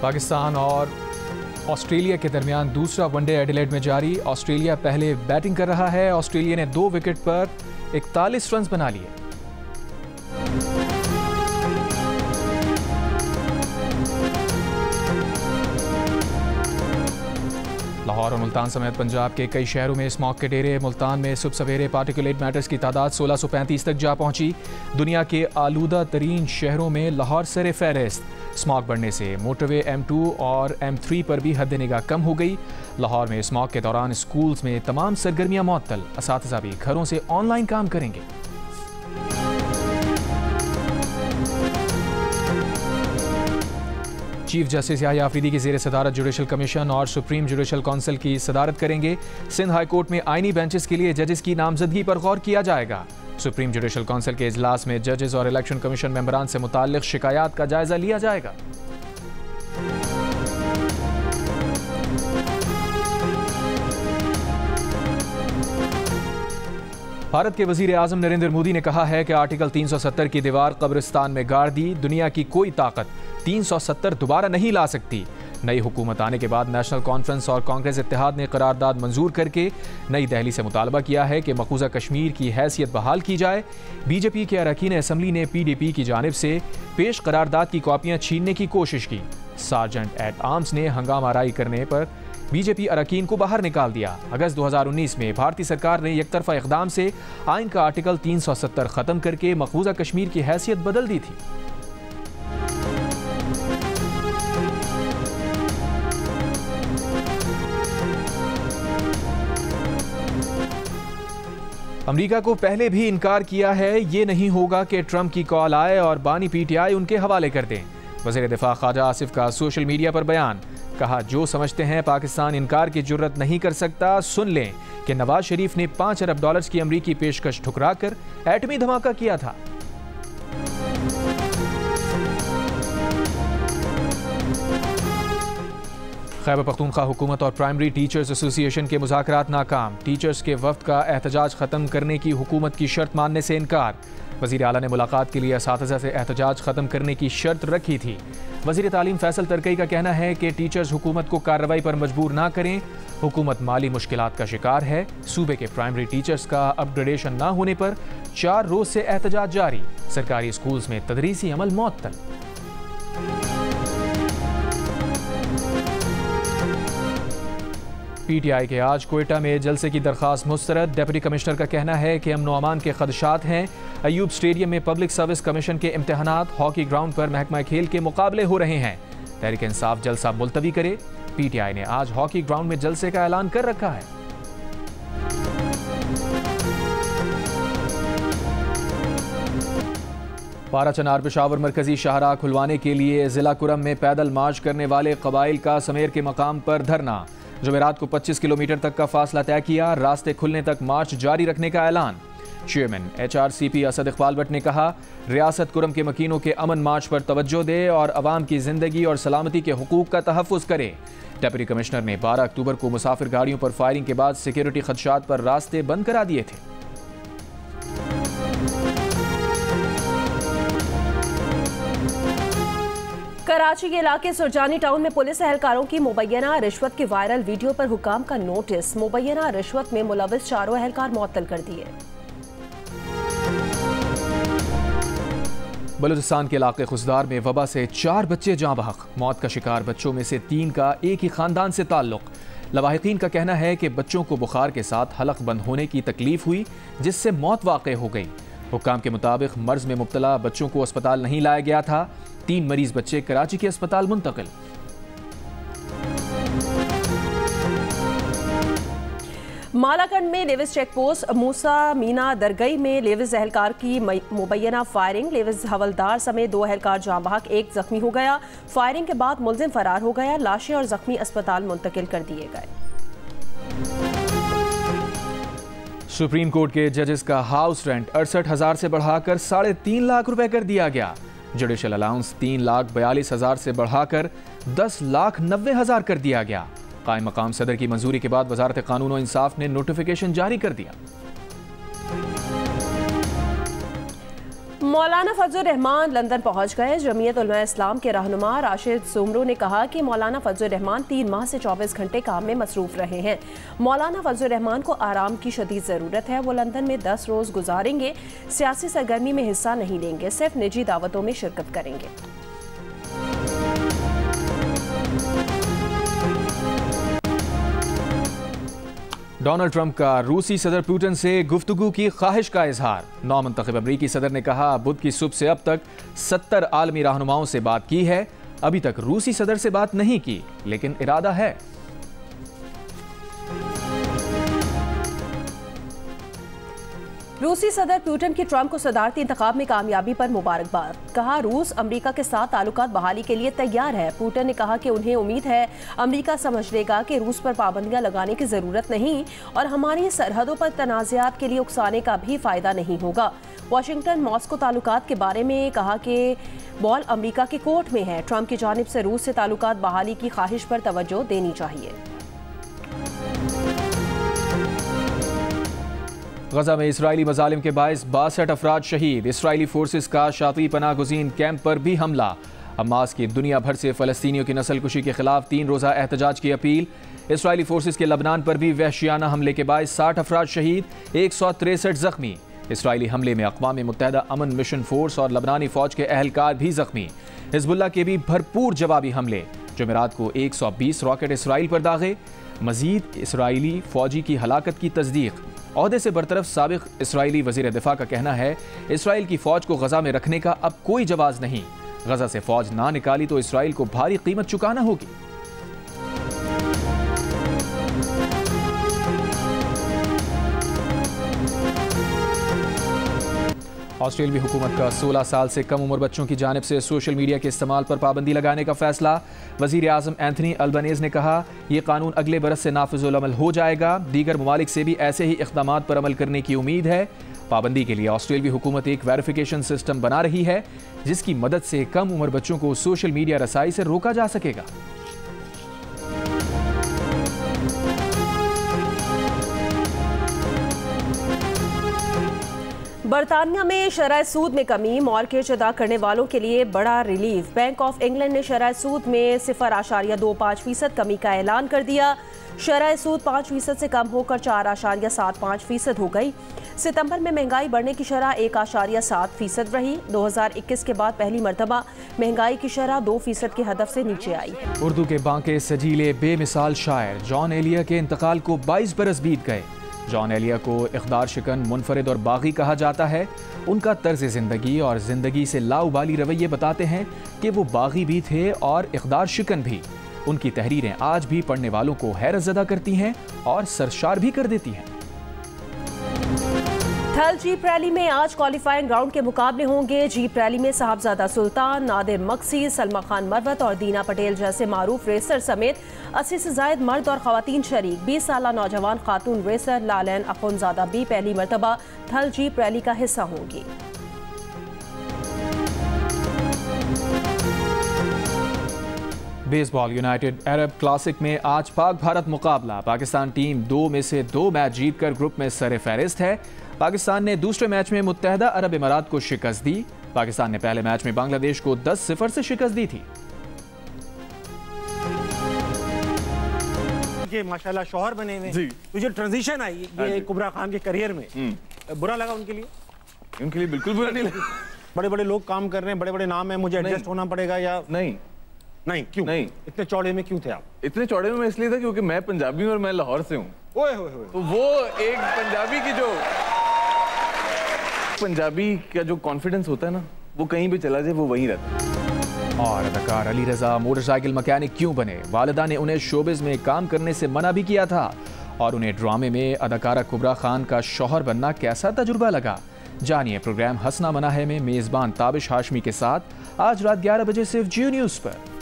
पाकिस्तान और ऑस्ट्रेलिया के दरमियान दूसरा वनडे एडिलेड में जारी। ऑस्ट्रेलिया पहले बैटिंग कर रहा है। ऑस्ट्रेलिया ने 2 विकेट पर 41 रन बना लिए। लाहौर और मुल्तान समेत पंजाब के कई शहरों में स्मॉग के डेरे। मुल्तान में सुबह सवेरे पार्टिकुलेट मैटर्स की तादाद 1635 तक जा पहुंची। दुनिया के आलूदा तरीन शहरों में लाहौर सरे फहरिस्त। स्मॉग बढ़ने से मोटरवे M2 और M3 पर भी हद निगाह कम हो गई। लाहौर में स्मॉग के दौरान स्कूल्स में तमाम सरगर्मियां मुअत्तल। असातिज़ा भी घरों से ऑनलाइन काम करेंगे। चीफ जस्टिस याह्या आफरीदी की ज़ेर सदारत जुडिशल कमीशन और सुप्रीम जुडिशल काउंसिल की सदारत करेंगे। सिंध हाई कोर्ट में आइनी बेंचेस के लिए जजेस की नामजदगी पर गौर किया जाएगा। सुप्रीम जुडिशल काउंसिल के इजलास में जजेस और इलेक्शन कमीशन मेंबरान से मुताल्लिक शिकायत का जायजा लिया जाएगा। भारत के वजीर आजम नरेंद्र मोदी ने कहा है कि आर्टिकल 370 की दीवार कब्रिस्तान में गाड़ दी। दुनिया की कोई ताकत 370 दोबारा नहीं ला सकती। नई हुकूमत आने के बाद नेशनल कॉन्फ्रेंस और कांग्रेस इत्तेहाद ने करारदाद मंजूर करके नई दिल्ली से मुतालबा किया है कि मकबूजा कश्मीर की हैसियत बहाल की जाए। बीजेपी के अरकान असम्बली ने PDP की जानिब से पेश करारदाद की कॉपियां छीनने की कोशिश की। सार्जेंट एट आर्म्स ने हंगामा आराई करने पर बीजेपी अरकान को बाहर निकाल दिया। अगस्त 2019 में भारतीय सरकार ने एक तरफा इकदाम से आइन का आर्टिकल 370 खत्म करके मकबूजा कश्मीर की हैसियत बदल दी थी। अमेरिका को पहले भी इनकार किया है। ये नहीं होगा कि ट्रंप की कॉल आए और बानी PTI उनके हवाले कर दें। वज़ीर दिफा ख्वाजा आसिफ का सोशल मीडिया पर बयान। कहा, जो समझते हैं पाकिस्तान इनकार की जुर्रत नहीं कर सकता, सुन लें कि नवाज शरीफ ने $5 अरब की अमरीकी पेशकश ठुकराकर एटमी धमाका किया था। खैबर पख्तूनख्वा हुकूमत और प्राइमरी टीचर्स एसोसिएशन के मुज़ाकरात नाकाम। टीचर्स के वफ्द का एहतजाज ख़त्म करने की हुकूमत की शर्त मानने से इनकार। वज़ीर आला ने मुलाकात के लिए असातिज़ा से एहतजाज ख़त्म करने की शर्त रखी थी। वज़ीर तालीम फैसल तरकई का कहना है कि टीचर्स हुकूमत को कार्रवाई पर मजबूर ना करें। हुकूमत माली मुश्किलात का शिकार है। सूबे के प्राइमरी टीचर्स का अपग्रेडेशन ना होने पर 4 रोज़ से एहतजाज जारी। सरकारी स्कूल्स में तदरीसी अमल मुअत्तल। PTI के आज कोयटा में जलसे की दरख्वास्त मुस्तरद। डिप्टी कमिश्नर का कहना है कि अमन व अमान के खदशात हैं। अयूब स्टेडियम में पब्लिक सर्विस कमीशन के इम्तहानात, हॉकी ग्राउंड पर महकमा खेल के मुकाबले हो रहे हैं। तहरीक इंसाफ जलसा मुलतवी करे। PTI ने आज हॉकी ग्राउंड में जलसे का ऐलान कर रखा है। पारा चनार पेशावर मरकजी शाहराह खुलवाने के लिए जिला कुरम में पैदल मार्च करने वाले कबाइल का समेर के मकाम पर धरना। जुमेरात को 25 किलोमीटर तक का फासला तय किया। रास्ते खुलने तक मार्च जारी रखने का ऐलान। चेयरमैन HRCP असद इकबाल भट्ट ने कहा, रियासत कुरम के मकीनों के अमन मार्च पर तवज्जो दे और अवाम की जिंदगी और सलामती के हुकूक का तहफ़्फ़ुज़ करे। डिप्टी कमिश्नर ने 12 अक्टूबर को मुसाफिर गाड़ियों पर फायरिंग के बाद सिक्योरिटी खदशात पर रास्ते बंद करा दिए थे। कराची के इलाके सुरजानी टाउन में पुलिस एहलकारों की मुबैना रिश्वत के वायरल वीडियो पर हुकाम का नोटिस। मुबैना रिश्वत में मुलविस 4 एहलकार मुअत्तल कर दिए। बलूचिस्तान के इलाके खुसदार में वबा से 4 बच्चे जाँ बहक। मौत का शिकार बच्चों में से 3 का एक ही खानदान से ताल्लुक। लवाहिकीन का कहना है कि बच्चों को बुखार के साथ हलक बंद होने की तकलीफ हुई, जिससे मौत वाक़ हो गई। हुक्काम के मुताबिक मर्ज में मुब्तला बच्चों को अस्पताल नहीं लाया गया था। 3 मरीज बच्चे कराची के अस्पताल मुंतकिल। मालाकंड में लेविस चेक पोस्ट मूसा मीना दरगई में लेविस एहलकार की मुबैना फायरिंग। लेविस हवलदार समेत 2 एहलकार जाँ बहक, 1 जख्मी हो गया। फायरिंग के बाद मुलजिम फरार हो गया। लाशें और जख्मी अस्पताल मुंतकिल कर दिए गए। सुप्रीम कोर्ट के जजेस का हाउस रेंट 68,000 से बढ़ाकर 3.5 लाख रुपए कर दिया गया। जुडिशल अलाउंस 3,42,000 से बढ़ाकर 10,90,000 कर दिया गया। कायम मकाम सदर की मंजूरी के बाद वजारत कानून और इंसाफ ने नोटिफिकेशन जारी कर दिया। मौलाना फजल रहमान लंदन पहुंच गए। जमीयत उलमा इस्लाम के रहनुमा राशिद सुमरू ने कहा कि मौलाना फजल रहमान 3 माह से 24 घंटे काम में मसरूफ रहे हैं। मौलाना फजल रहमान को आराम की शदीद ज़रूरत है। वो लंदन में 10 रोज़ गुजारेंगे। सियासी सरगर्मी में हिस्सा नहीं लेंगे, सिर्फ निजी दावतों में शिरकत करेंगे। डोनाल्ड ट्रंप का रूसी सदर पुतिन से गुफ्तगू की ख्वाहिश का इजहार। नौमुंतखब अमरीकी सदर ने कहा, बुध की सुबह से अब तक 70 आलमी रहनुमाओं से बात की है। अभी तक रूसी सदर से बात नहीं की, लेकिन इरादा है। रूसी सदर पुतिन की ट्रंप को सदारती इंतखाब में कामयाबी पर मुबारकबाद। कहा, रूस अमेरिका के साथ ताल्लुकात बहाली के लिए तैयार है। पुतिन ने कहा कि उन्हें उम्मीद है अमेरिका समझ लेगा कि रूस पर पाबंदियां लगाने की जरूरत नहीं और हमारी सरहदों पर तनाज़ात के लिए उकसाने का भी फायदा नहीं होगा। वाशिंगटन मॉस्को ताल्लुकात के बारे में कहा कि बॉल अमेरिका के कोर्ट में है। ट्रंप की जानिब से रूस से ताल्लुकात बहाली की ख्वाहिश पर तवज्जो देनी चाहिए। गजा में इसराइली मजालिम के बायस 62 अफराद शहीद। इसराइली फोर्सेस का शाती पनाह गुज़ीन कैंप पर भी हमला। हमास की दुनिया भर से फ़लस्तीनियों की नस्लकुशी के खिलाफ 3 रोज़ा एहतजाज की अपील। इसराइली फोर्सेस के लबनान पर भी वहशियाना हमले के बायस 60 अफराद शहीद, 163 जख्मी। इसराइली हमले में अक़वाम मुत्तहिदा अमन मिशन फोर्स और लबनानी फ़ौज के अहलकार भी जख्मी। हिज़्बुल्लाह के भी भरपूर जवाबी हमले। जुमेरात को 120 रॉकेट इसराइल पर दागे। मज़ीद इसराइली फ़ौजी की हलाकत की तस्दीक। ओहदे से बरतरफ साबिक इसराइली वज़ीर दिफा का कहना है, इसराइल की फ़ौज को गजा में रखने का अब कोई जवाज़ नहीं। गजा से फ़ौज ना निकाली तो इसराइल को भारी कीमत चुकाना होगी। ऑस्ट्रेलियाई हुकूमत का 16 साल से कम उम्र बच्चों की जानिब से सोशल मीडिया के इस्तेमाल पर पाबंदी लगाने का फैसला। वज़ीर आज़म एंथनी अल्बनीज़ ने कहा, यह कानून अगले बरस से नाफिज़ुल अमल हो जाएगा। दीगर ममालिक से भी ऐसे ही इक़दामात पर अमल करने की उम्मीद है। पाबंदी के लिए ऑस्ट्रेलियाई हुकूमत एक वेरिफिकेशन सिस्टम बना रही है, जिसकी मदद से कम उम्र बच्चों को सोशल मीडिया रसाई से रोका जा सकेगा। बरतानिया में शरह सूद में कमी, मॉर्गेज अदा करने वालों के लिए बड़ा रिलीफ। बैंक ऑफ इंग्लैंड ने शरह सूद में 0.25% कमी का ऐलान कर दिया। शरह सूद 5% से कम होकर 4.75% हो गई। सितंबर में महंगाई बढ़ने की शरह 1.7% रही। 2021 के बाद पहली मरतबा महंगाई की शरह 2% के हदफ से नीचे आई है। उर्दू के बांके सजीले बेमिसाल शायर जॉन एलिया के इंतकाल को 22 बरस बीत गए। जॉन एलिया को इक़्तिदार शिकन, मुनफरिद और बागी कहा जाता है। उनका तर्ज ज़िंदगी और ज़िंदगी से लाउबाली रवैये बताते हैं कि वो बागी भी थे और इक़्तिदार शिकन भी। उनकी तहरीरें आज भी पढ़ने वालों को हैरत ज़दा करती हैं और सरशार भी कर देती हैं। थल जीप रैली में आज क्वालिफाइंग राउंड के मुकाबले होंगे। जीप रैली में साहबजादा सुल्तान, नादिर मक्सी, सलमा खान मरवत और दीना पटेल जैसे मारूफ रेसर समेत 80 से जायद मर्द और खवातीन शरीक। 20 साल नौजवान खातून रेसर लालैन अखुनजादा भी पहली मरतबा थल जीप रैली का हिस्सा होंगी। बेसबॉल यूनाइटेड अरब क्लासिक में आज पाक भारत मुकाबला। पाकिस्तान टीम 2 में से 2 मैच जीतकर ग्रुप में सरे फहरिस्त है। पाकिस्तान ने दूसरे मैच में मुत्तहिदा अरब इमारात को शिकस्त दी। पाकिस्तान ने पहले मैच में बांग्लादेश को 10-0 से शिकस्त दी थी। माशाल्लाह शौहर बने हुए, तो जो ट्रांजिशन आई ये कुबरा खान के करियर में, बुरा लगा उनके लिए? उनके लिए बिल्कुल बुरा नहीं लगा। बड़े बड़े लोग काम कर रहे हैं, बड़े बड़े नाम है, मुझे एडजस्ट होना पड़ेगा या नहीं? नहीं क्यों? नहीं, इतने चौड़े में क्यों थे आप? इतने चौड़े में मैं इसलिए था क्योंकि मैं पंजाबी हूं और मैं लाहौर से हूं। तो वो एक पंजाबी की जो पंजाबी का जो कॉन्फिडेंस होता है ना, वो कहीं भी चला जाए वो वहीं रहता है। और अदाकार अली रजा मोटरसाइकिल मैकेनिक क्यों बने? वालिदा ने उन्हें शोबिज में काम करने से मना भी किया था। और उन्हें ड्रामे में अदाकारा कुबरा खान का शौहर बनना कैसा तजुर्बा लगा? जानिए प्रोग्राम हंसना मना है में मेज़बान ताबिश हाशमी के साथ आज रात 11 बजे सिर्फ जियो न्यूज़ पर।